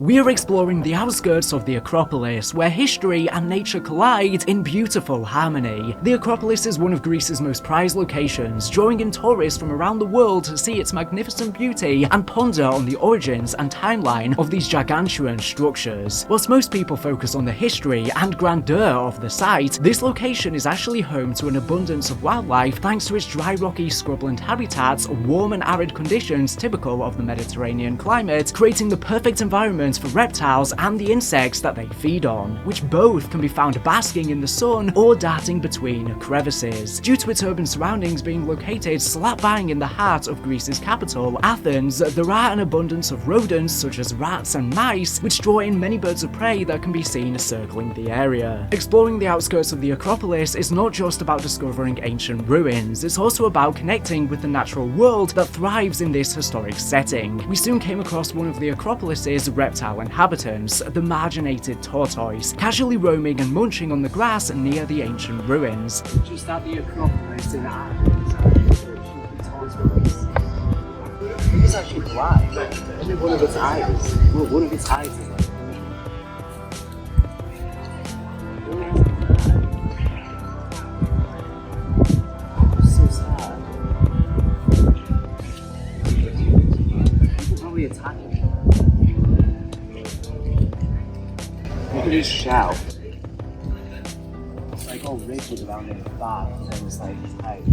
We are exploring the outskirts of the Acropolis, where history and nature collide in beautiful harmony. The Acropolis is one of Greece's most prized locations, drawing in tourists from around the world to see its magnificent beauty and ponder on the origins and timeline of these gargantuan structures. Whilst most people focus on the history and grandeur of the site, this location is actually home to an abundance of wildlife thanks to its dry, rocky scrubland habitats, warm and arid conditions typical of the Mediterranean climate, creating the perfect environment for reptiles and the insects that they feed on, which both can be found basking in the sun or darting between crevices. Due to its urban surroundings being located slap bang in the heart of Greece's capital, Athens, there are an abundance of rodents such as rats and mice, which draw in many birds of prey that can be seen circling the area. Exploring the outskirts of the Acropolis is not just about discovering ancient ruins, it's also about connecting with the natural world that thrives in this historic setting. We soon came across one of the Acropolis's reptile inhabitants, the Marginated Tortoise, casually roaming and munching on the grass near the ancient ruins. Just at the Acropolis in Athens, it's actually black. Only one of its eyes. Well, one of its eyes is like. So sad. People probably attack it. Look at his shell. It's like all rigid around his back, and then it's like his head.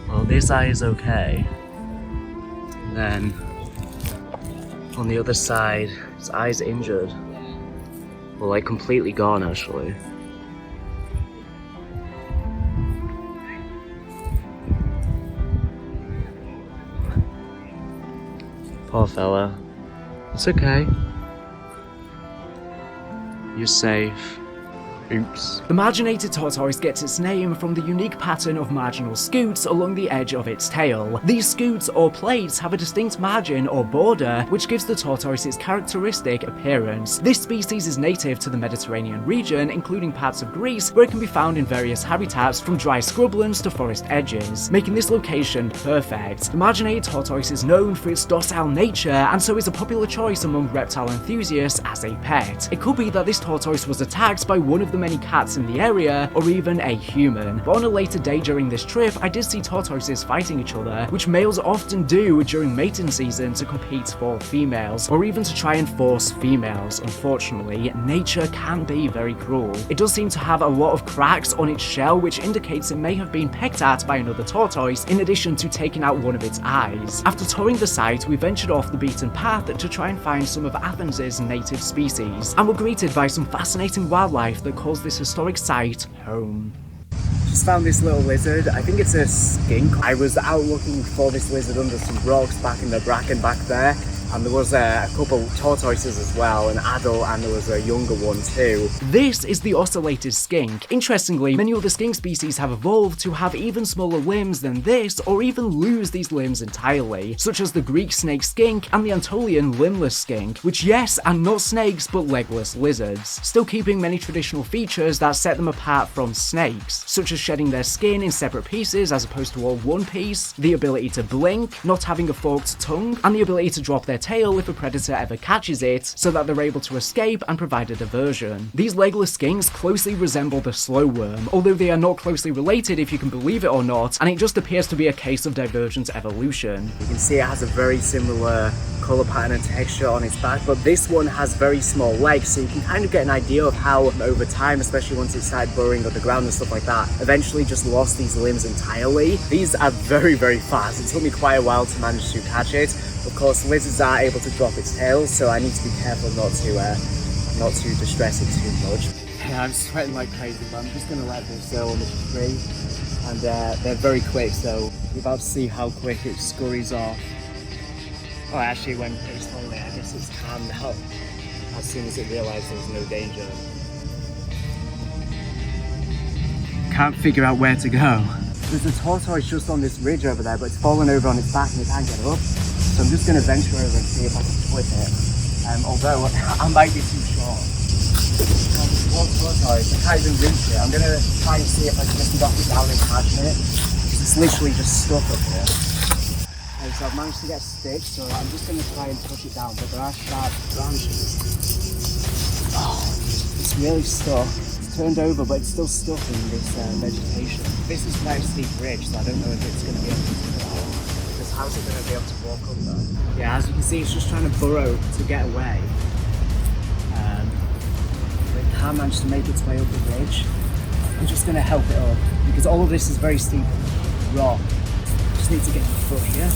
Well, this eye is okay. And then on the other side, his eye's injured. Well, like completely gone actually. Poor fella. It's okay. You're safe. Oops. The Marginated Tortoise gets its name from the unique pattern of marginal scoots along the edge of its tail. These scoots, or plates, have a distinct margin or border, which gives the tortoise its characteristic appearance. This species is native to the Mediterranean region, including parts of Greece, where it can be found in various habitats from dry scrublands to forest edges, making this location perfect. The Marginated Tortoise is known for its docile nature, and so is a popular choice among reptile enthusiasts as a pet. It could be that this tortoise was attacked by one of the many cats in the area, or even a human. But on a later day during this trip, I did see tortoises fighting each other, which males often do during mating season to compete for females, or even to try and force females. Unfortunately, nature can be very cruel. It does seem to have a lot of cracks on its shell, which indicates it may have been pecked at by another tortoise, in addition to taking out one of its eyes. After touring the site, we ventured off the beaten path to try and find some of Athens' native species, and were greeted by some fascinating wildlife that calls this historic site home. Just found this little lizard. I think it's a skink. I was out looking for this lizard under some rocks back in the bracken back there, and there was a couple tortoises as well, an adult, and there was a younger one too. This is the Ocellated skink. Interestingly, many other skink species have evolved to have even smaller limbs than this, or even lose these limbs entirely, such as the Greek snake skink and the Anatolian limbless skink, which yes, are not snakes but legless lizards, still keeping many traditional features that set them apart from snakes, such as shedding their skin in separate pieces as opposed to all one piece, the ability to blink, not having a forked tongue, and the ability to drop their tail if a predator ever catches it, so that they're able to escape and provide a diversion. These legless skinks closely resemble the slow worm, although they are not closely related if you can believe it or not, and it just appears to be a case of divergent evolution. You can see it has a very similar colour pattern and texture on its back, but this one has very small legs, so you can kind of get an idea of how over time, especially once it started burrowing underground and stuff like that, eventually just lost these limbs entirely. These are very, very fast. It took me quite a while to manage to catch it. Of course, lizards are able to drop its tail, so I need to be careful not to distress it too much. Yeah, I'm sweating like crazy, but I'm just gonna let this go on the tree, and they're very quick, so you're about to see how quick it scurries off. Oh, it actually went pretty slowly. I guess it's calmed out as soon as it realised there was no danger. Can't figure out where to go. There's a tortoise just on this ridge over there, but it's fallen over on its back and it can't get up. So I'm just going to venture over and see if I can flip it. Although I might be too short. Tortoise. I can't even reach it. I'm gonna try and see if I can just knock it down and catch it. It's literally just stuck up here. Okay, so I've managed to get sticks, so I'm just gonna try and push it down, but there are sharp branches. Oh, it's really stuck. It's turned over, but it's still stuck in this vegetation. This is quite a steep ridge, so I don't know if it's gonna be able to do that. Because how's it gonna be able to walk up there? Yeah, as you can see, it's just trying to burrow to get away. Can't manage to make its way up the ridge. I'm just going to help it up because all of this is very steep rock. Just need to get my foot here.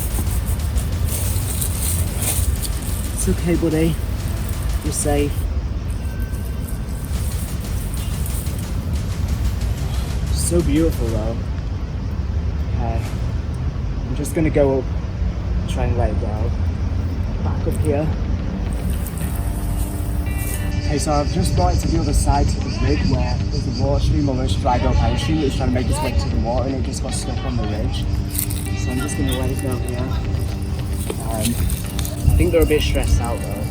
It's okay, buddy. You're safe. So beautiful though. Okay. I'm just going to go up, try and let it go. Back up here. Okay, so I've just brought it to the other side to the ridge where there's a water stream, almost dried up ice stream that's trying to make its way to the water and it just got stuck on the ridge. So I'm just going to let it go here. I think they're a bit stressed out though,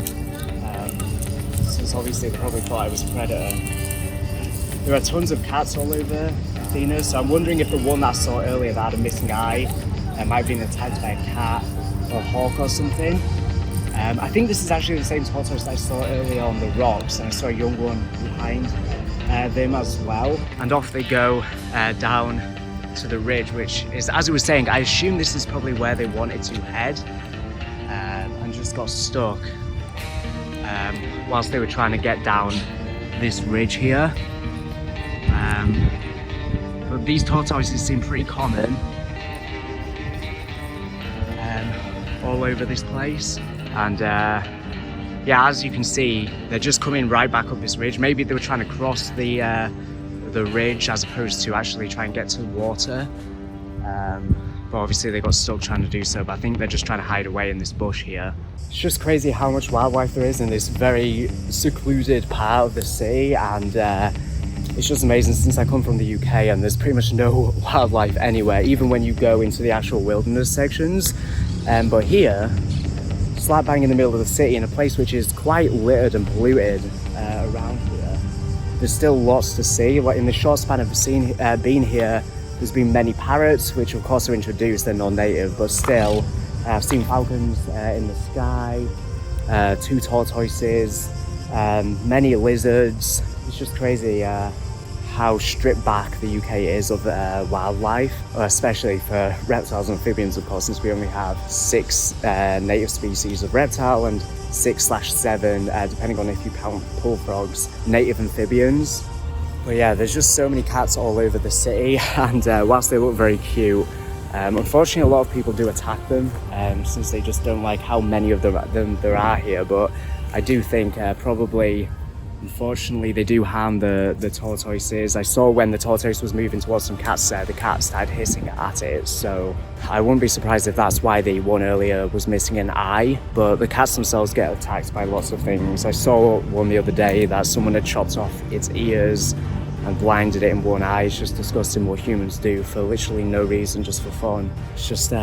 since obviously they probably thought I was a predator. There are tons of cats all over Athens, so I'm wondering if the one that I saw earlier that had a missing eye might have been attacked by a cat or a hawk or something. I think this is actually the same tortoise that I saw earlier on the rocks, and I saw a young one behind them as well. And off they go down to the ridge, which is, as I was saying, I assume this is probably where they wanted to head, and just got stuck whilst they were trying to get down this ridge here. But these tortoises seem pretty common all over this place. And yeah, as you can see, they're just coming right back up this ridge. Maybe they were trying to cross the ridge as opposed to actually try and get to the water. But obviously they got stuck trying to do so, but I think they're just trying to hide away in this bush here. It's just crazy how much wildlife there is in this very secluded part of the city, and it's just amazing since I come from the UK and there's pretty much no wildlife anywhere, even when you go into the actual wilderness sections. But here, slap bang in the middle of the city, in a place which is quite littered and polluted around here, there's still lots to see. Like in the short span of being here, there's been many parrots, which of course are introduced, they're non-native, but still I've seen falcons in the sky, 2 tortoises, many lizards. It's just crazy how stripped back the UK is of wildlife, especially for reptiles and amphibians, of course, since we only have 6 native species of reptile and 6/7, depending on if you count bullfrogs, native amphibians. But yeah, there's just so many cats all over the city, and whilst they look very cute, unfortunately a lot of people do attack them, since they just don't like how many of them there are here. But I do think probably, unfortunately, they do harm the tortoises. I saw when the tortoise was moving towards some cats, the cat started hissing at it, so I wouldn't be surprised if that's why the one earlier was missing an eye. But the cats themselves get attacked by lots of things. I saw one the other day that someone had chopped off its ears and blinded it in one eye. It's just disgusting what humans do for literally no reason, just for fun. It's just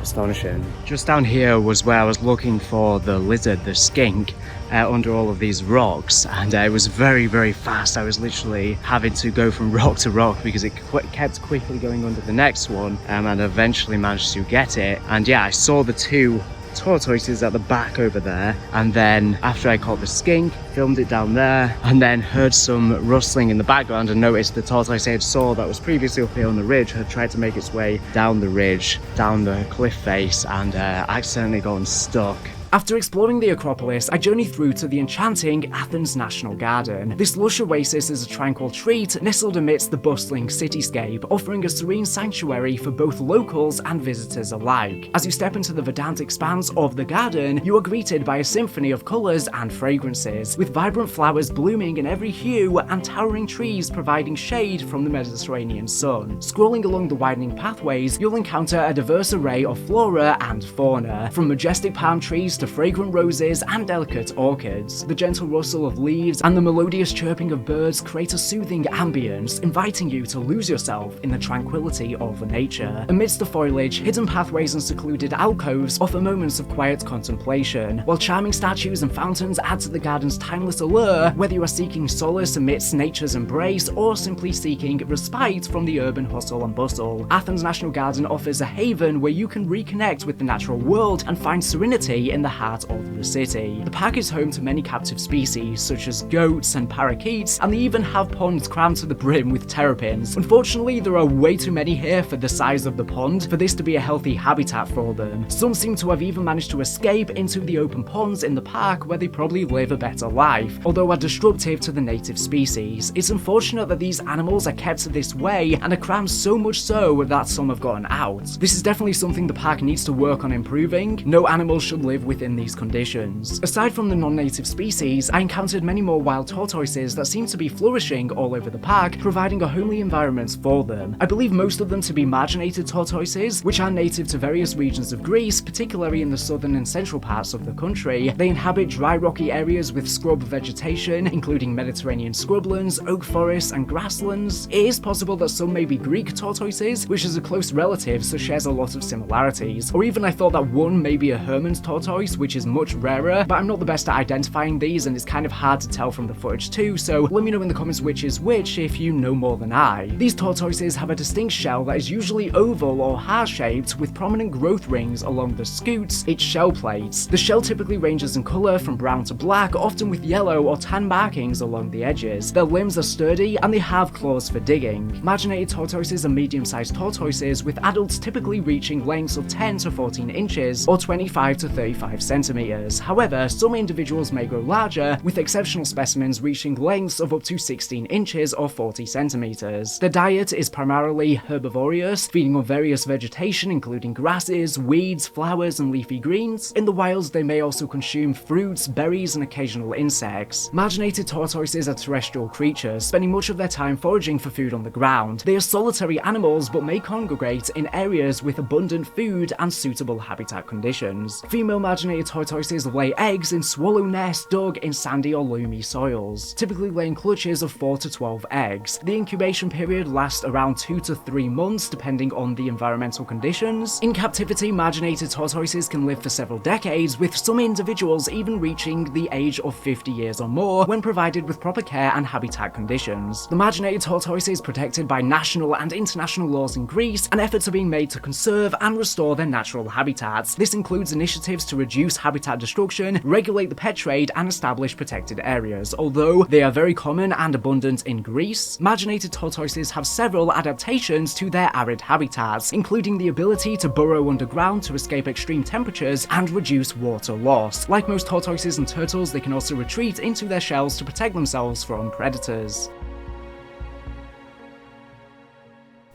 astonishing. Just down here was where I was looking for the lizard, the skink, under all of these rocks, and it was very, very fast. I was literally having to go from rock to rock because it kept quickly going under the next one, and eventually managed to get it. And yeah, I saw the 2 tortoises at the back over there, and then after I caught the skink, filmed it down there, and then heard some rustling in the background and noticed the tortoise I had saw that was previously up here on the ridge had tried to make its way down the ridge, down the cliff face, and accidentally gotten stuck. After exploring the Acropolis, I journey through to the enchanting Athens National Garden. This lush oasis is a tranquil treat nestled amidst the bustling cityscape, offering a serene sanctuary for both locals and visitors alike. As you step into the verdant expanse of the garden, you are greeted by a symphony of colours and fragrances, with vibrant flowers blooming in every hue and towering trees providing shade from the Mediterranean sun. Scrolling along the widening pathways, you'll encounter a diverse array of flora and fauna, from majestic palm trees to to fragrant roses and delicate orchids. The gentle rustle of leaves and the melodious chirping of birds create a soothing ambience, inviting you to lose yourself in the tranquility of nature. Amidst the foliage, hidden pathways and secluded alcoves offer moments of quiet contemplation, while charming statues and fountains add to the garden's timeless allure, whether you are seeking solace amidst nature's embrace or simply seeking respite from the urban hustle and bustle. Athens National Garden offers a haven where you can reconnect with the natural world and find serenity in the heart of the city. The park is home to many captive species, such as goats and parakeets, and they even have ponds crammed to the brim with terrapins. Unfortunately, there are way too many here for the size of the pond for this to be a healthy habitat for them. Some seem to have even managed to escape into the open ponds in the park, where they probably live a better life, although are disruptive to the native species. It's unfortunate that these animals are kept this way and are crammed so much so that some have gotten out. This is definitely something the park needs to work on improving. No animals should live within these conditions. Aside from the non-native species, I encountered many more wild tortoises that seem to be flourishing all over the park, providing a homely environment for them. I believe most of them to be marginated tortoises, which are native to various regions of Greece, particularly in the southern and central parts of the country. They inhabit dry rocky areas with scrub vegetation, including Mediterranean scrublands, oak forests, and grasslands. It is possible that some may be Greek tortoises, which is a close relative so shares a lot of similarities. Or even I thought that one may be a Herman's tortoise, which is much rarer, but I'm not the best at identifying these and it's kind of hard to tell from the footage too, so let me know in the comments which is which if you know more than I. These tortoises have a distinct shell that is usually oval or heart-shaped with prominent growth rings along the scutes, its shell plates. The shell typically ranges in colour from brown to black, often with yellow or tan markings along the edges. Their limbs are sturdy and they have claws for digging. Marginated tortoises are medium-sized tortoises, with adults typically reaching lengths of 10 to 14 inches or 25 to 35 centimeters. However, some individuals may grow larger, with exceptional specimens reaching lengths of up to 16 inches or 40 centimeters. Their diet is primarily herbivorous, feeding on various vegetation including grasses, weeds, flowers, and leafy greens. In the wild, they may also consume fruits, berries, and occasional insects. Marginated tortoises are terrestrial creatures, spending much of their time foraging for food on the ground. They are solitary animals but may congregate in areas with abundant food and suitable habitat conditions. Female marginated tortoises lay eggs in swallow nests dug in sandy or loamy soils, typically laying clutches of 4 to 12 eggs. The incubation period lasts around 2 to 3 months depending on the environmental conditions. In captivity, marginated tortoises can live for several decades, with some individuals even reaching the age of 50 years or more when provided with proper care and habitat conditions. The marginated tortoise is protected by national and international laws in Greece, and efforts are being made to conserve and restore their natural habitats. This includes initiatives to reduce habitat destruction, regulate the pet trade, and establish protected areas. Although they are very common and abundant in Greece, marginated tortoises have several adaptations to their arid habitats, including the ability to burrow underground to escape extreme temperatures and reduce water loss. Like most tortoises and turtles, they can also retreat into their shells to protect themselves from predators.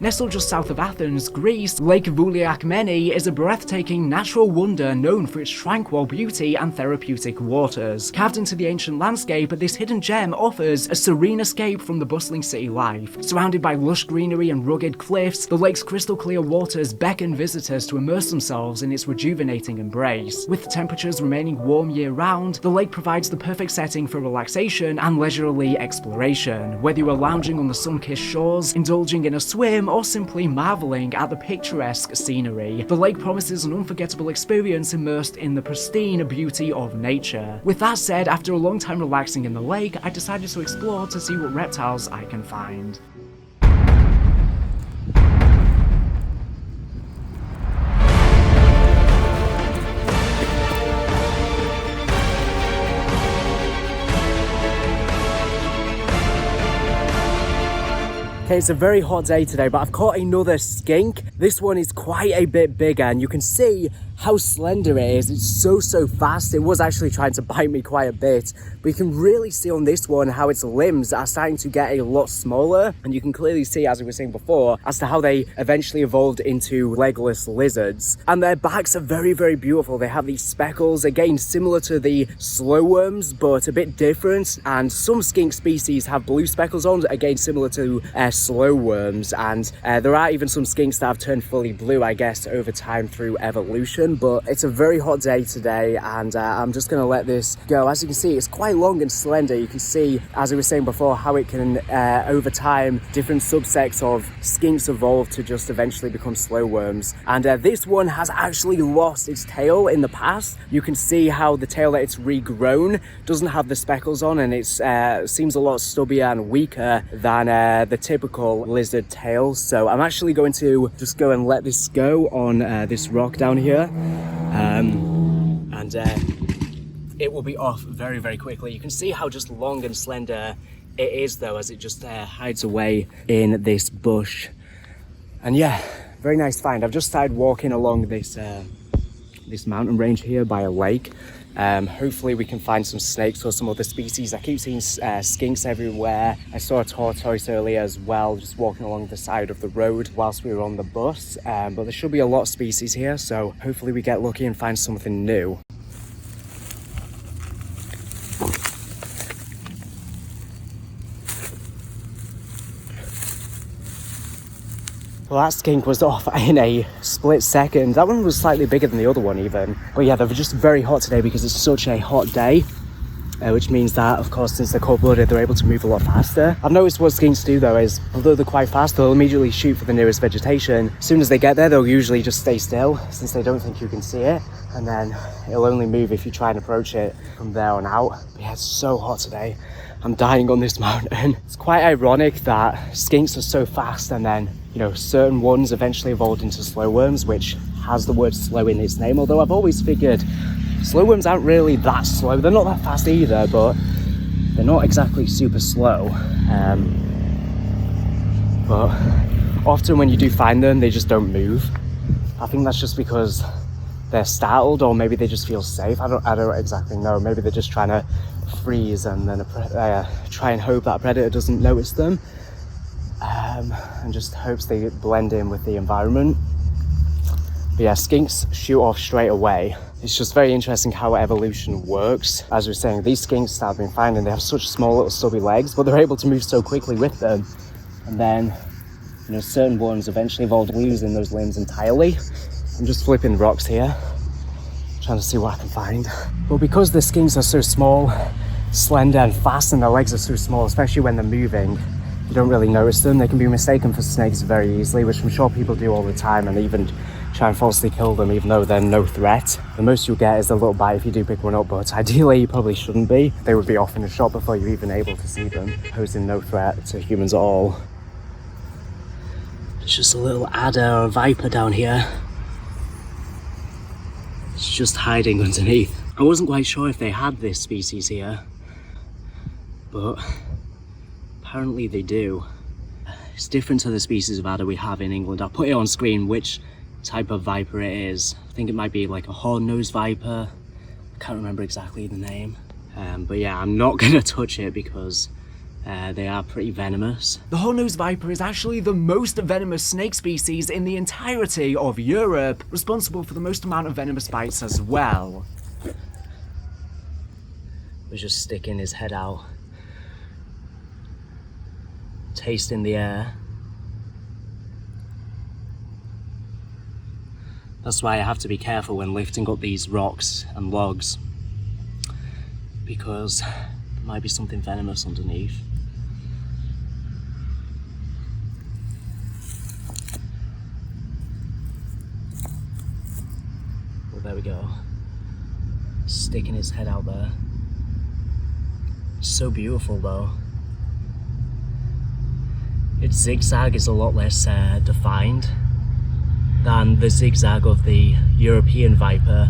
Nestled just south of Athens, Greece, Lake Vouliagmeni is a breathtaking natural wonder known for its tranquil beauty and therapeutic waters. Carved into the ancient landscape, this hidden gem offers a serene escape from the bustling city life. Surrounded by lush greenery and rugged cliffs, the lake's crystal clear waters beckon visitors to immerse themselves in its rejuvenating embrace. With temperatures remaining warm year-round, the lake provides the perfect setting for relaxation and leisurely exploration. Whether you are lounging on the sun-kissed shores, indulging in a swim, or simply marveling at the picturesque scenery, the lake promises an unforgettable experience immersed in the pristine beauty of nature. With that said, after a long time relaxing in the lake, I decided to explore to see what reptiles I can find. Okay, it's a very hot day today, but I've caught another skink. This one is quite a bit bigger, and you can see how slender it is. It's so fast. It was actually trying to bite me quite a bit, but you can really see on this one how its limbs are starting to get a lot smaller, and you can clearly see, as we were saying before, as to how they eventually evolved into legless lizards. And their backs are very beautiful. They have these speckles, again similar to the slow worms, but a bit different, and some skink species have blue speckles on, again similar to slow worms, and there are even some skinks that have turned fully blue, I guess, over time through evolution. sunken, but it's a very hot day today, and I'm just going to let this go. As you can see, it's quite long and slender. You can see, as I was saying before, how it can, over time, different subsects of skinks evolve to just eventually become slow worms. And this one has actually lost its tail in the past. You can see how the tail that it's regrown doesn't have the speckles on, and it seems a lot stubbier and weaker than the typical lizard tail. So I'm actually going to just go and let this go on this rock down here, and it will be off very, very quickly. You can see how just long and slender it is though, as it just hides away in this bush. And yeah, very nice find. I've just started walking along this this mountain range here by a lake. Hopefully we can find some snakes or some other species. I keep seeing skinks everywhere. I saw a tortoise earlier as well, just walking along the side of the road whilst we were on the bus. But there should be a lot of species here, so hopefully we get lucky and find something new. Well, that skink was off in a split second. That one was slightly bigger than the other one even. But yeah, they're just very hot today because it's such a hot day. Which means that, of course, since they're cold-blooded, they're able to move a lot faster. I've noticed what skinks do though is, although they're quite fast, they'll immediately shoot for the nearest vegetation. As soon as they get there, they'll usually just stay still, since they don't think you can see it. And then it'll only move if you try and approach it from there on out. But yeah, it's so hot today. I'm dying on this mountain. It's quite ironic that skinks are so fast, and then, you know, certain ones eventually evolved into slow worms, which has the word slow in its name. Although I've always figured slow worms aren't really that slow. They're not that fast either, but they're not exactly super slow. But often when you do find them, they just don't move. I think that's just because they're startled, or maybe they just feel safe. I don't exactly know. Maybe they're just trying to freeze and then try and hope that a predator doesn't notice them, and just hopes they blend in with the environment. But yeah, skinks shoot off straight away. It's just very interesting how evolution works. As we were saying, these skinks that I've been finding, they have such small little stubby legs, but they're able to move so quickly with them. And then, you know, certain ones eventually evolved losing those limbs entirely. I'm just flipping rocks here, trying to see what I can find. But because the skinks are so small, slender and fast, and their legs are so small, especially when they're moving, you don't really notice them. They can be mistaken for snakes very easily, which I'm sure people do all the time, and even try and falsely kill them even though they're no threat. The most you'll get is a little bite if you do pick one up, but ideally you probably shouldn't be. They would be off in a shot before you're even able to see them, posing no threat to humans at all. There's just a little adder or a viper down here. It's just hiding underneath. I wasn't quite sure if they had this species here, but apparently they do. It's different to the species of adder we have in England. I'll put it on screen which type of viper it is. I think it might be like a horn-nosed viper. I can't remember exactly the name. But yeah, I'm not gonna touch it because they are pretty venomous. The horn-nosed viper is actually the most venomous snake species in the entirety of Europe, responsible for the most amount of venomous bites as well. Was just sticking his head out, tasting the air. That's why I have to be careful when lifting up these rocks and logs, because there might be something venomous underneath. Well, there we go. Sticking his head out there. It's so beautiful though. Its zigzag is a lot less defined than the zigzag of the European viper.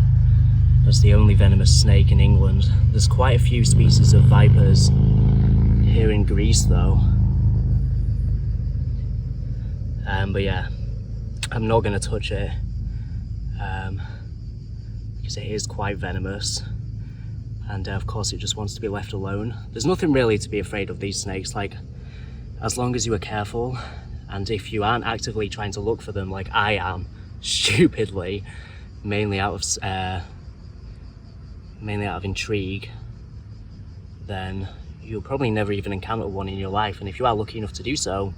That's the only venomous snake in England. There's quite a few species of vipers here in Greece though. But yeah, I'm not going to touch it because it is quite venomous, and of course it just wants to be left alone. There's nothing really to be afraid of these snakes, like as long as you are careful, and if you aren't actively trying to look for them like I am, stupidly, mainly out of intrigue, then you'll probably never even encounter one in your life. And if you are lucky enough to do so,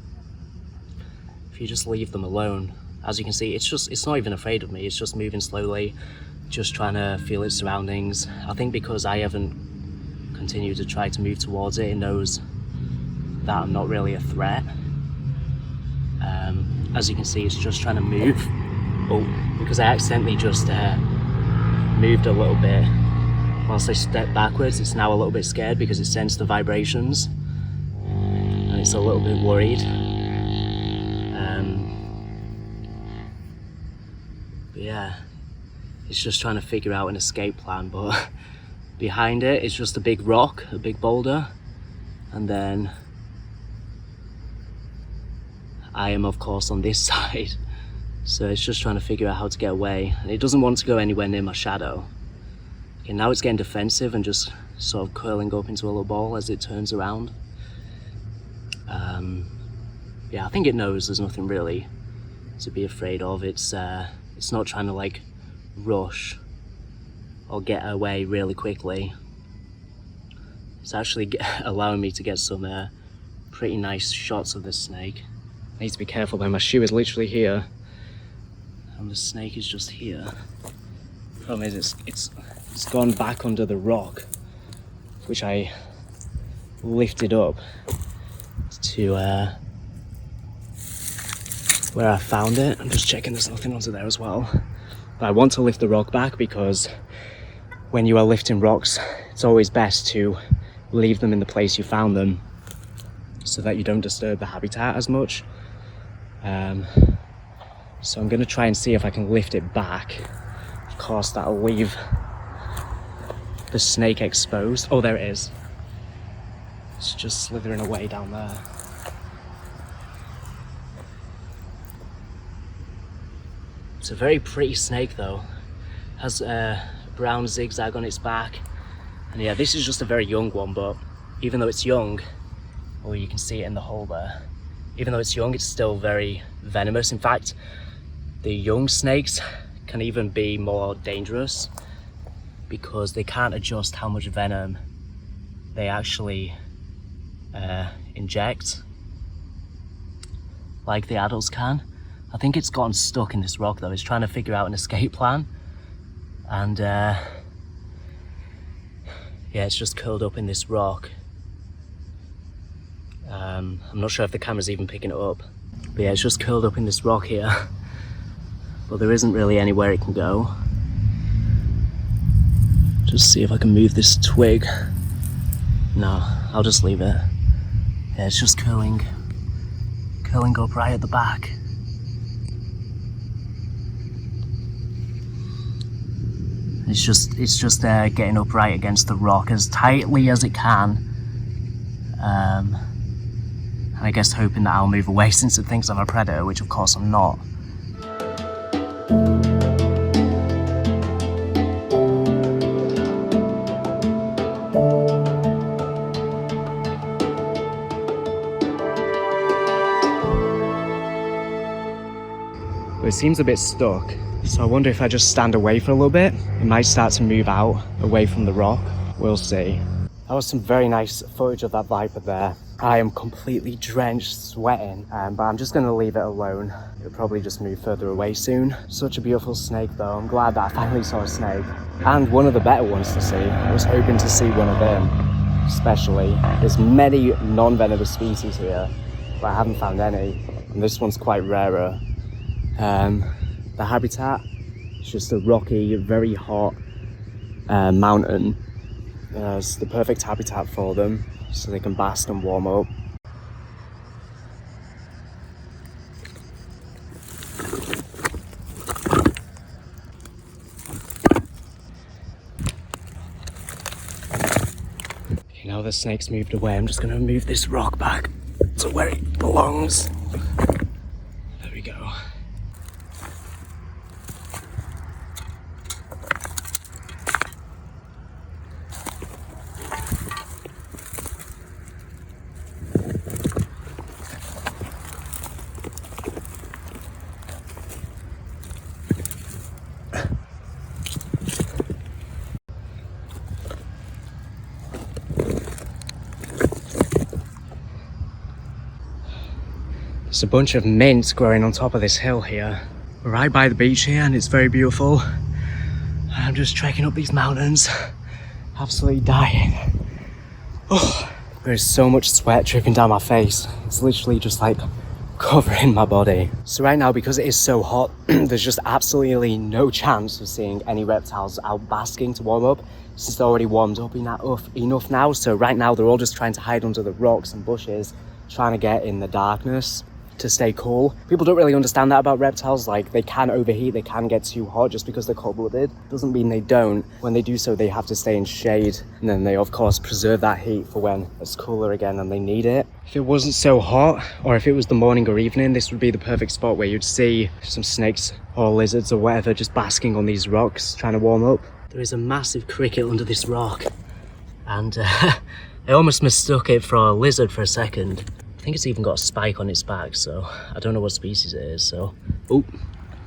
if you just leave them alone, As you can see, it's not even afraid of me, it's just moving slowly, just trying to feel its surroundings. I think because I haven't continued to try to move towards it, it knows that I'm not really a threat. As you can see, it's just trying to move. Oh, because I accidentally just moved a little bit whilst I stepped backwards. It's now a little bit scared because it sensed the vibrations and it's a little bit worried. But yeah, it's just trying to figure out an escape plan, but behind it is just a big rock, a big boulder, and then I am of course on this side, so it's just trying to figure out how to get away, and it doesn't want to go anywhere near my shadow. Okay, now it's getting defensive and just sort of curling up into a little ball as it turns around. Yeah, I think it knows there's nothing really to be afraid of. It's not trying to like rush or get away really quickly. It's actually allowing me to get some pretty nice shots of the snake. I need to be careful though, my shoe is literally here and the snake is just here. Problem is it's gone back under the rock, which I lifted up to where I found it. I'm just checking there's nothing under there as well. But I want to lift the rock back because when you are lifting rocks, it's always best to leave them in the place you found them so that you don't disturb the habitat as much. So I'm going to try and see if I can lift it back. Of course, that'll leave the snake exposed. Oh, there it is. It's just slithering away down there. It's a very pretty snake though. Has a brown zigzag on its back. And yeah, this is just a very young one, but even though it's young, well, you can see it in the hole there. Even though it's young, it's still very venomous. In fact, the young snakes can even be more dangerous because they can't adjust how much venom they actually inject like the adults can. I think it's gotten stuck in this rock though. It's trying to figure out an escape plan, and yeah, it's just curled up in this rock. I'm not sure if the camera's even picking it up, but yeah, it's just curled up in this rock here. But there isn't really anywhere it can go. Just see if I can move this twig. No, I'll just leave it. Yeah, it's just curling up right at the back. It's just getting up right against the rock as tightly as it can. And I guess hoping that I'll move away since it thinks I'm a predator, which of course I'm not. But it seems a bit stuck. So I wonder if I just stand away for a little bit, it might start to move out, away from the rock. We'll see. That was some very nice footage of that viper there. I am completely drenched, sweating, but I'm just gonna leave it alone. It'll probably just move further away soon. Such a beautiful snake though. I'm glad that I finally saw a snake. And one of the better ones to see. I was hoping to see one of them, especially. There's many non-venomous species here, but I haven't found any. And this one's quite rarer. The habitat is just a rocky, very hot mountain. It's the perfect habitat for them, so they can bask and warm up. Okay, now the snake's moved away, I'm just going to move this rock back to where it belongs. There we go. There's a bunch of mint growing on top of this hill here. We're right by the beach here and it's very beautiful. I'm just trekking up these mountains, absolutely dying. Oh, there's so much sweat dripping down my face. It's literally just like covering my body. So right now, because it is so hot, there's just absolutely no chance of seeing any reptiles out basking to warm up. It's already warmed up enough now. So right now they're all just trying to hide under the rocks and bushes, trying to get in the darkness to stay cool. People don't really understand that about reptiles. Like, they can overheat, they can get too hot. Just because they're cold-blooded doesn't mean they don't. When they do so, they have to stay in shade, and then they of course preserve that heat for when it's cooler again and they need it. If it wasn't so hot, or if it was the morning or evening, this would be the perfect spot where you'd see some snakes or lizards or whatever just basking on these rocks trying to warm up. There is a massive cricket under this rock, and I almost mistook it for a lizard for a second. I think it's even got a spike on its back, so I don't know what species it is. So, oh,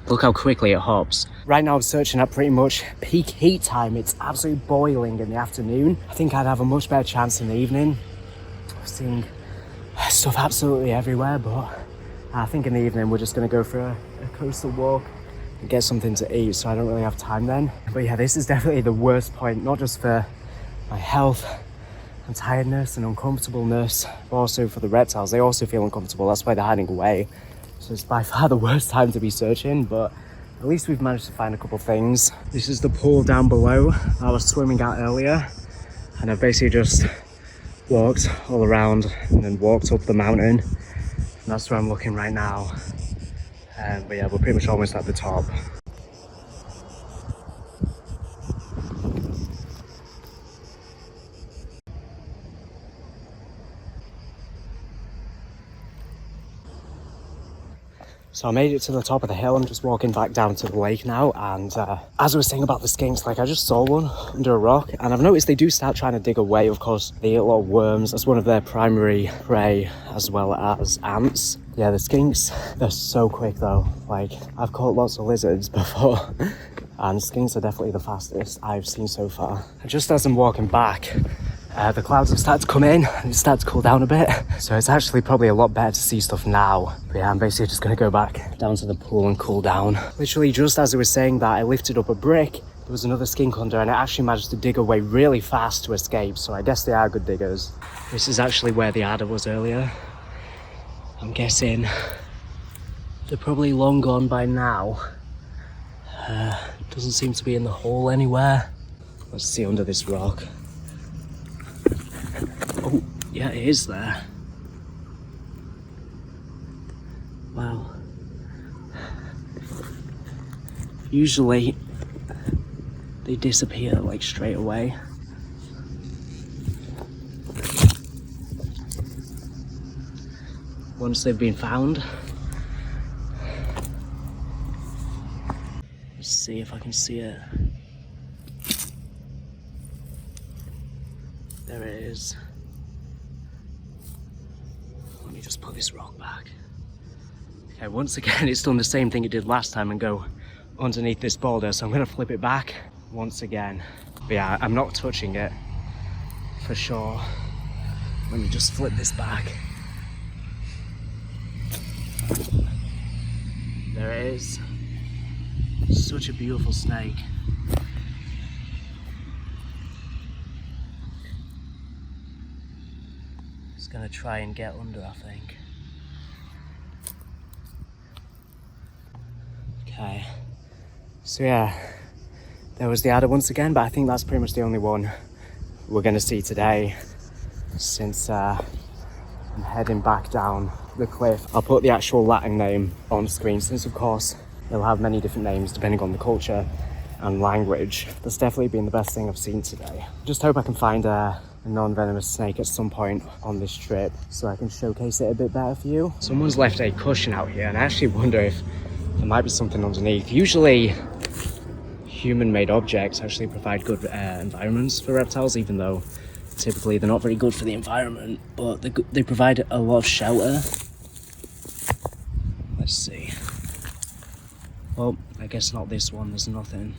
look how quickly it hops. Right now I'm searching at pretty much peak heat time. It's absolutely boiling in the afternoon. I think I'd have a much better chance in the evening. I'm seeing stuff absolutely everywhere, but I think in the evening we're just going to go for a coastal walk and get something to eat, so I don't really have time then. But yeah, this is definitely the worst point, not just for my health and tiredness and uncomfortableness, but also for the reptiles. They also feel uncomfortable, that's why they're hiding away. So it's by far the worst time to be searching, but at least we've managed to find a couple things. This is the pool down below I was swimming at earlier, and I've basically just walked all around and then walked up the mountain, and that's where I'm looking right now. But yeah, we're pretty much almost at the top. So I made it to the top of the hill. I'm just walking back down to the lake now, and as I was saying about the skinks, like, I just saw one under a rock, and I've noticed they do start trying to dig away. Of course, they eat a lot of worms. That's one of their primary prey, as well as ants. Yeah, the skinks, they're so quick though. Like, I've caught lots of lizards before, and skinks are definitely the fastest I've seen so far. And just as I'm walking back, the clouds have started to come in and it started to cool down a bit, so it's actually probably a lot better to see stuff now. But yeah, I'm basically just going to go back down to the pool and cool down. Literally just as I was saying that, I lifted up a brick. There was another skink under, and it actually managed to dig away really fast to escape, so I guess they are good diggers. This is actually where the adder was earlier. I'm guessing they're probably long gone by now. Doesn't seem to be in the hole anywhere. Let's see under this rock. Oh, yeah, it is there. Wow. Usually they disappear like straight away. Once they've been found. Let's see if I can see it. There it is. Let me just put this rock back. Okay, once again it's done the same thing it did last time and go underneath this boulder, so I'm going to flip it back once again. But yeah, I'm not touching it for sure. Let me just flip this back. There it is. Such a beautiful snake. It's gonna try and get under, I think. Okay. So yeah, there was the adder once again, but I think that's pretty much the only one we're gonna see today, since I'm heading back down the cliff. I'll put the actual Latin name on screen, since of course they'll have many different names depending on the culture and language. That's definitely been the best thing I've seen today. Just hope I can find a non-venomous snake at some point on this trip so I can showcase it a bit better for you. Someone's left a cushion out here, and I actually wonder if there might be something underneath. Usually human-made objects actually provide good environments for reptiles, even though typically they're not very good for the environment, but they provide a lot of shelter. Let's see. Well, I guess not this one, there's nothing.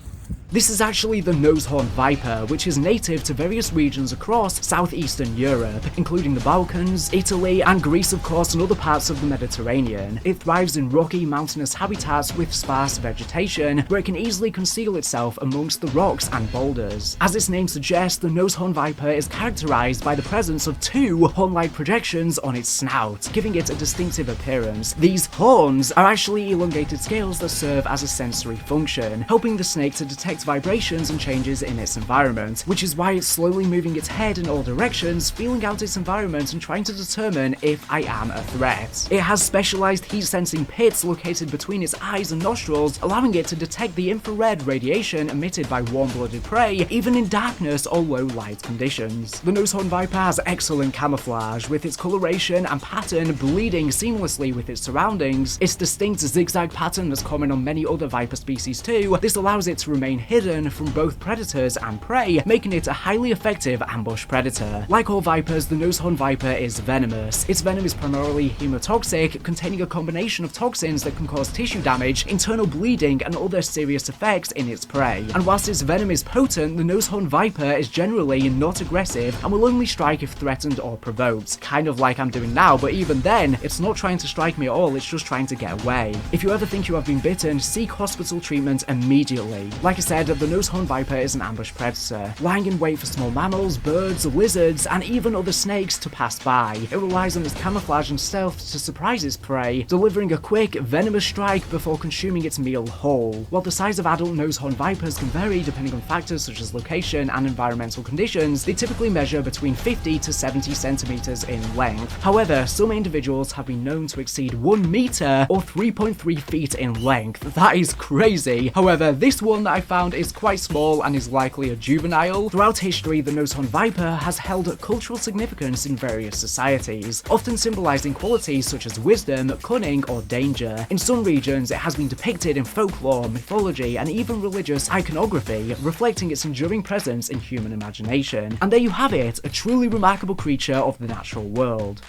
This is actually the nose-horned viper, which is native to various regions across southeastern Europe, including the Balkans, Italy, and Greece of course, and other parts of the Mediterranean. It thrives in rocky, mountainous habitats with sparse vegetation, where it can easily conceal itself amongst the rocks and boulders. As its name suggests, the nose-horned viper is characterized by the presence of two horn-like projections on its snout, giving it a distinctive appearance. These horns are actually elongated scales that serve as a sensory function, helping the snake to detect vibrations and changes in its environment, which is why it's slowly moving its head in all directions, feeling out its environment and trying to determine if I am a threat. It has specialized heat-sensing pits located between its eyes and nostrils, allowing it to detect the infrared radiation emitted by warm-blooded prey, even in darkness or low light conditions. The nose-horned viper has excellent camouflage, with its coloration and pattern bleeding seamlessly with its surroundings. Its distinct zigzag pattern is common on many other viper species too. This allows it to remain hidden from both predators and prey, making it a highly effective ambush predator. Like all vipers, the nose-horned viper is venomous. Its venom is primarily hemotoxic, containing a combination of toxins that can cause tissue damage, internal bleeding, and other serious effects in its prey. And whilst its venom is potent, the nose-horned viper is generally not aggressive and will only strike if threatened or provoked. Kind of like I'm doing now, but even then, it's not trying to strike me at all, it's just trying to get away. If you ever think you have been bitten, seek hospital treatment immediately. Like I said, the nose-horned viper is an ambush predator, lying in wait for small mammals, birds, lizards, and even other snakes to pass by. It relies on its camouflage and stealth to surprise its prey, delivering a quick, venomous strike before consuming its meal whole. While the size of adult nose-horned vipers can vary depending on factors such as location and environmental conditions, they typically measure between 50 to 70 centimeters in length. However, some individuals have been known to exceed 1 meter or 3.3 feet in length. That is crazy. However, this one that I found is quite small and is likely a juvenile. Throughout history, the nose-horned viper has held cultural significance in various societies, often symbolizing qualities such as wisdom, cunning, or danger. In some regions, it has been depicted in folklore, mythology, and even religious iconography, reflecting its enduring presence in human imagination. And there you have it, a truly remarkable creature of the natural world.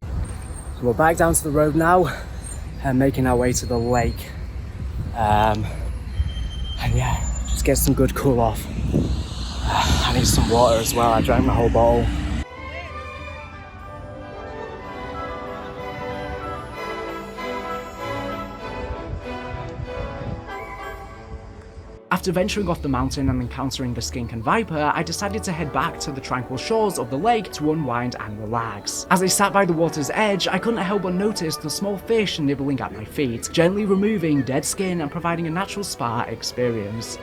So we're back down to the road now and making our way to the lake. And yeah, just get some good cool off. I need some water as well, I drank my whole bottle. After venturing off the mountain and encountering the skink and viper, I decided to head back to the tranquil shores of the lake to unwind and relax. As I sat by the water's edge, I couldn't help but notice the small fish nibbling at my feet, gently removing dead skin and providing a natural spa experience.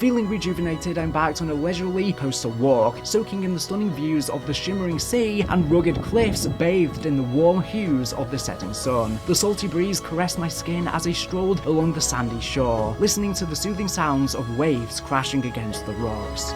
Feeling rejuvenated, I embarked on a leisurely coastal walk, soaking in the stunning views of the shimmering sea and rugged cliffs bathed in the warm hues of the setting sun. The salty breeze caressed my skin as I strolled along the sandy shore, listening to the soothing sounds of waves crashing against the rocks.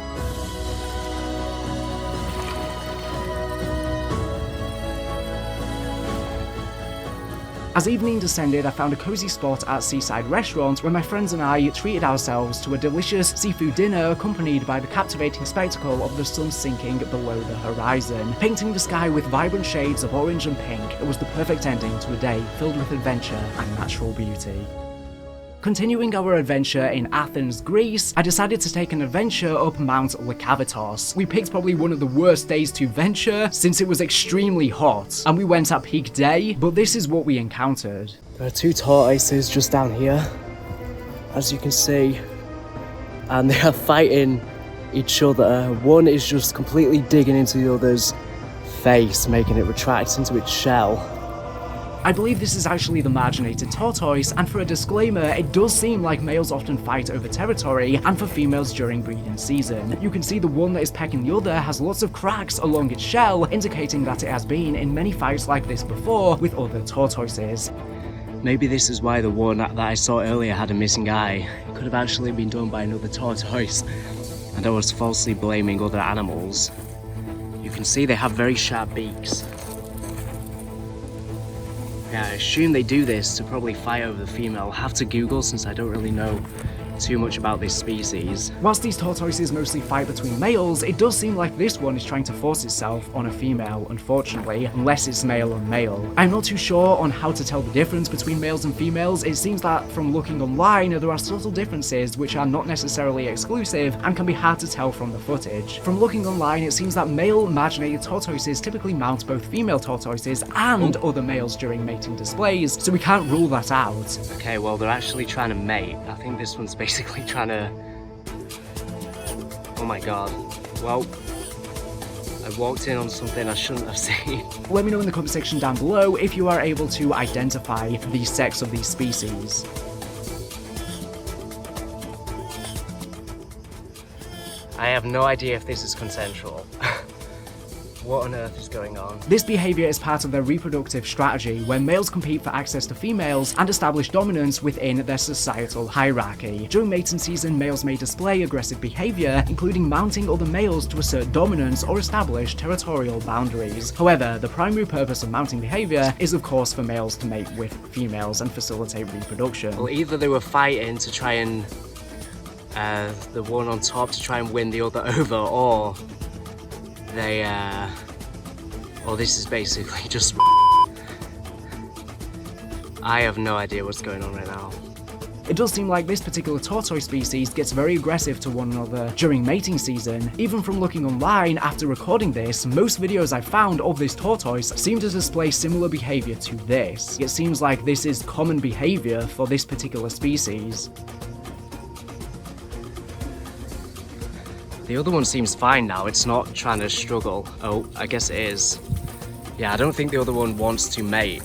As evening descended, I found a cozy spot at a seaside restaurant where my friends and I treated ourselves to a delicious seafood dinner accompanied by the captivating spectacle of the sun sinking below the horizon, painting the sky with vibrant shades of orange and pink. It was the perfect ending to a day filled with adventure and natural beauty. Continuing our adventure in Athens, Greece, I decided to take an adventure up Mount Lycabettus. We picked probably one of the worst days to venture since it was extremely hot, and we went at peak day, but this is what we encountered. There are two tortoises just down here, as you can see, and they are fighting each other. One is just completely digging into the other's face, making it retract into its shell. I believe this is actually the Marginated Tortoise, and for a disclaimer, it does seem like males often fight over territory and for females during breeding season. You can see the one that is pecking the other has lots of cracks along its shell, indicating that it has been in many fights like this before with other tortoises. Maybe this is why the one that I saw earlier had a missing eye. It could have actually been done by another tortoise, and I was falsely blaming other animals. You can see they have very sharp beaks. Yeah, I assume they do this to probably fight over the female. I'll have to Google since I don't really know too much about this species. Whilst these tortoises mostly fight between males, it does seem like this one is trying to force itself on a female, unfortunately, unless it's male on male. I'm not too sure on how to tell the difference between males and females. It seems that from looking online, there are subtle differences which are not necessarily exclusive and can be hard to tell from the footage. From looking online, it seems that male marginated tortoises typically mount both female tortoises and other males during mating displays, so we can't rule that out. Okay, well, they're actually trying to mate. I think this one's basically trying to... Oh my god. Well, I walked in on something I shouldn't have seen. Let me know in the comment section down below if you are able to identify the sex of these species. I have no idea if this is consensual. What on earth is going on? This behaviour is part of their reproductive strategy, where males compete for access to females and establish dominance within their societal hierarchy. During mating season, males may display aggressive behaviour, including mounting other males to assert dominance or establish territorial boundaries. However, the primary purpose of mounting behaviour is of course for males to mate with females and facilitate reproduction. Well, either they were fighting to try and the one on top to try and win the other over, or they or this is basically just... I have no idea what's going on right now. It does seem like this particular tortoise species gets very aggressive to one another during mating season. Even from looking online after recording this, most videos I've found of this tortoise seem to display similar behaviour to this. It seems like this is common behaviour for this particular species. The other one seems fine now, it's not trying to struggle. Oh, I guess it is. Yeah, I don't think the other one wants to mate.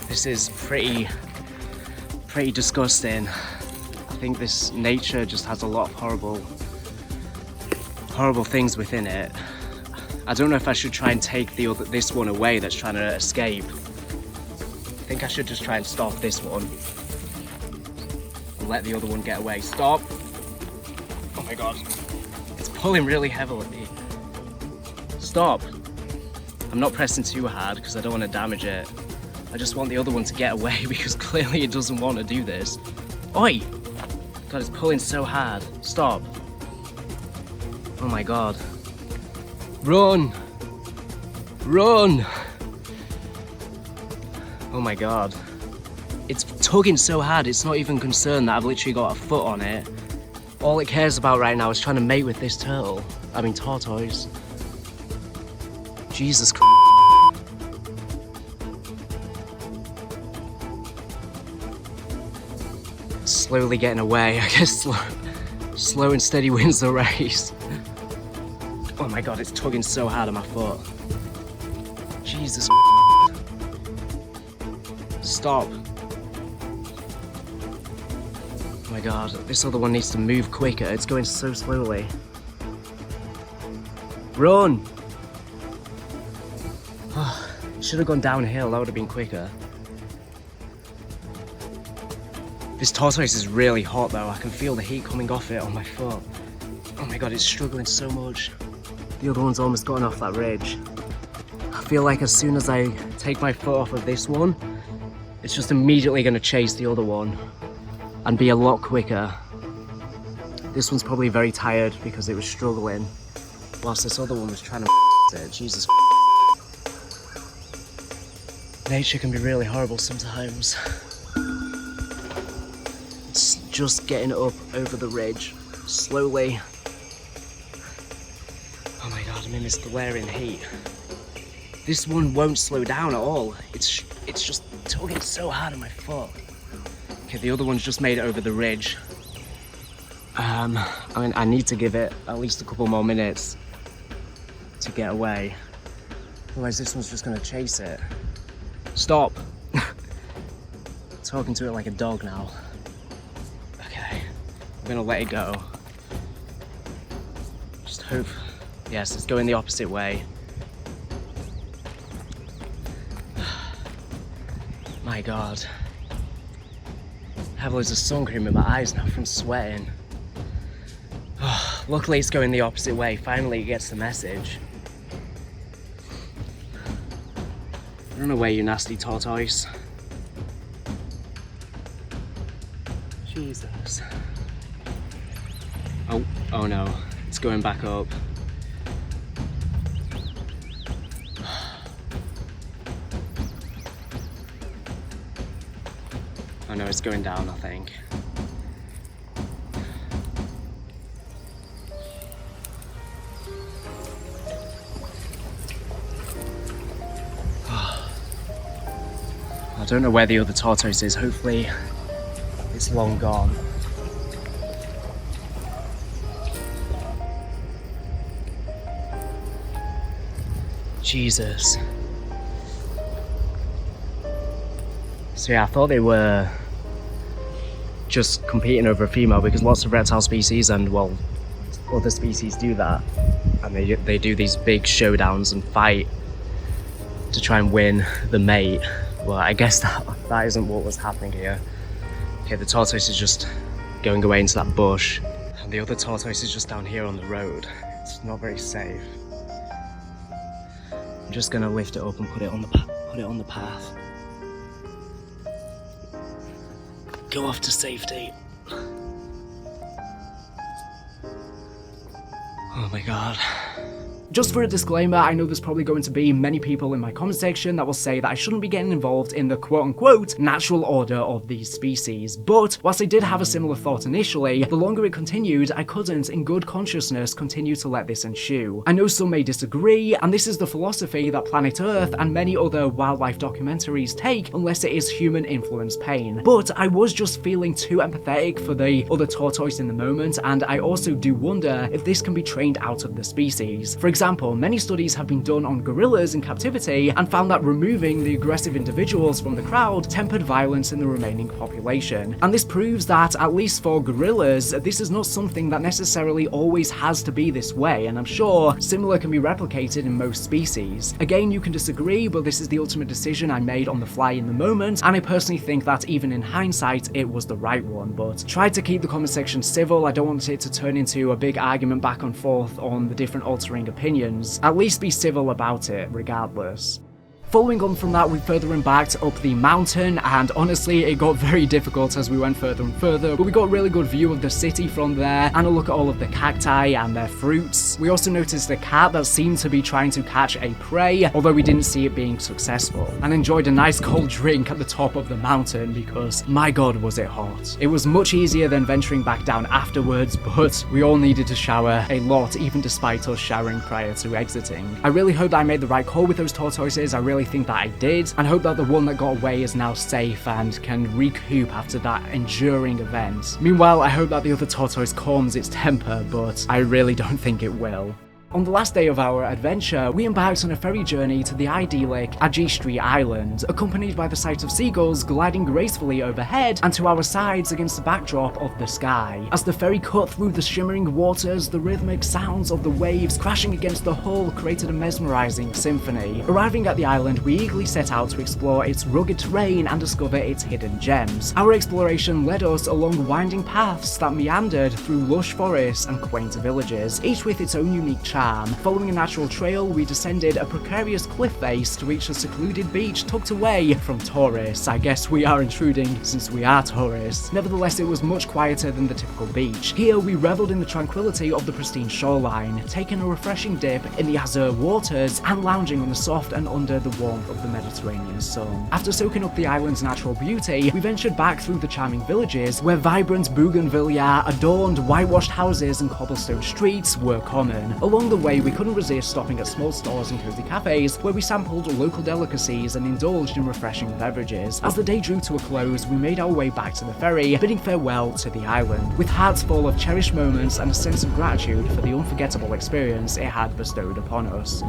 This is pretty disgusting. I think this nature just has a lot of horrible things within it. I don't know if I should try and take this one away that's trying to escape. I think I should just try and stop this one and let the other one get away. Stop! Oh my god, it's pulling really heavily. Stop! I'm not pressing too hard because I don't want to damage it. I just want the other one to get away because clearly it doesn't want to do this. Oi! God, it's pulling so hard. Stop. Oh my god. Run! Run! Oh my god. It's tugging so hard, it's not even concerned that I've literally got a foot on it. All it cares about right now is trying to mate with this tortoise. Jesus Christ. Slowly getting away. I guess slow and steady wins the race. Oh my god, it's tugging so hard on my foot. Jesus Christ. Stop. Oh my my god, this other one needs to move quicker. It's going so slowly. Run! Oh, should have gone downhill, that would have been quicker. This tortoise is really hot though, I can feel the heat coming off it on my foot. Oh my god, it's struggling so much. The other one's almost gotten off that ridge. I feel like as soon as I take my foot off of this one, it's just immediately going to chase the other one and be a lot quicker. This one's probably very tired because it was struggling, whilst this other one was trying to it. Jesus. Nature can be really horrible sometimes. It's just getting up over the ridge, slowly. Oh my god, I'm in this glaring heat. This one won't slow down at all. It's just tugging so hard on my foot. Okay, the other one's just made it over the ridge. I mean, I need to give it at least a couple more minutes to get away. Otherwise this one's just gonna chase it. Stop! Talking to it like a dog now. Okay, I'm gonna let it go. Just hope, yes, it's going the opposite way. My god. I have loads of sun cream in my eyes now from sweating. Oh, luckily it's going the opposite way. Finally it gets the message. Run away, you nasty tortoise. Jesus. Oh no. It's going back up. Oh no, it's going down, I think. I don't know where the other tortoise is. Hopefully it's long gone. Jesus. So yeah, I thought they were just competing over a female because lots of reptile species and, well, other species do that. And they do these big showdowns and fight to try and win the mate. Well, I guess that isn't what was happening here. Okay, the tortoise is just going away into that bush. And the other tortoise is just down here on the road. It's not very safe. I'm just gonna lift it up and put it on the path. Go off to safety. Oh my god. Just for a disclaimer, I know there's probably going to be many people in my comment section that will say that I shouldn't be getting involved in the quote-unquote natural order of these species, but whilst I did have a similar thought initially, the longer it continued, I couldn't, in good consciousness, continue to let this ensue. I know some may disagree, and this is the philosophy that Planet Earth and many other wildlife documentaries take unless it is human-influenced pain, but I was just feeling too empathetic for the other tortoise in the moment, and I also do wonder if this can be trained out of the species. For example, many studies have been done on gorillas in captivity and found that removing the aggressive individuals from the crowd tempered violence in the remaining population. And this proves that, at least for gorillas, this is not something that necessarily always has to be this way, and I'm sure similar can be replicated in most species. Again, you can disagree, but this is the ultimate decision I made on the fly in the moment, and I personally think that even in hindsight, it was the right one. But try to keep the comment section civil. I don't want it to turn into a big argument back and forth on the different altering opinions. At least be civil about it, regardless. Following on from that, we further embarked up the mountain, and honestly it got very difficult as we went further and further, but we got a really good view of the city from there and a look at all of the cacti and their fruits. We also noticed a cat that seemed to be trying to catch a prey, although we didn't see it being successful, and enjoyed a nice cold drink at the top of the mountain because my god was it hot. It was much easier than venturing back down afterwards, but we all needed to shower a lot even despite us showering prior to exiting. I really hope that I made the right call with those tortoises. I really think that I did, and hope that the one that got away is now safe and can recoup after that enduring event. Meanwhile, I hope that the other tortoise calms its temper, but I really don't think it will. On the last day of our adventure, we embarked on a ferry journey to the idyllic Agistri Island, accompanied by the sight of seagulls gliding gracefully overhead and to our sides against the backdrop of the sky. As the ferry cut through the shimmering waters, the rhythmic sounds of the waves crashing against the hull created a mesmerizing symphony. Arriving at the island, we eagerly set out to explore its rugged terrain and discover its hidden gems. Our exploration led us along winding paths that meandered through lush forests and quaint villages, each with its own unique charm. Following a natural trail, we descended a precarious cliff face to reach a secluded beach tucked away from tourists. I guess we are intruding since we are tourists. Nevertheless, it was much quieter than the typical beach. Here, we reveled in the tranquility of the pristine shoreline, taking a refreshing dip in the azure waters and lounging on the soft and under the warmth of the Mediterranean sun. After soaking up the island's natural beauty, we ventured back through the charming villages where vibrant bougainvillea, adorned whitewashed houses and cobblestone streets were common. Along the way, we couldn't resist stopping at small stores and cozy cafes where we sampled local delicacies and indulged in refreshing beverages. As the day drew to a close, we made our way back to the ferry, bidding farewell to the island, with hearts full of cherished moments and a sense of gratitude for the unforgettable experience it had bestowed upon us.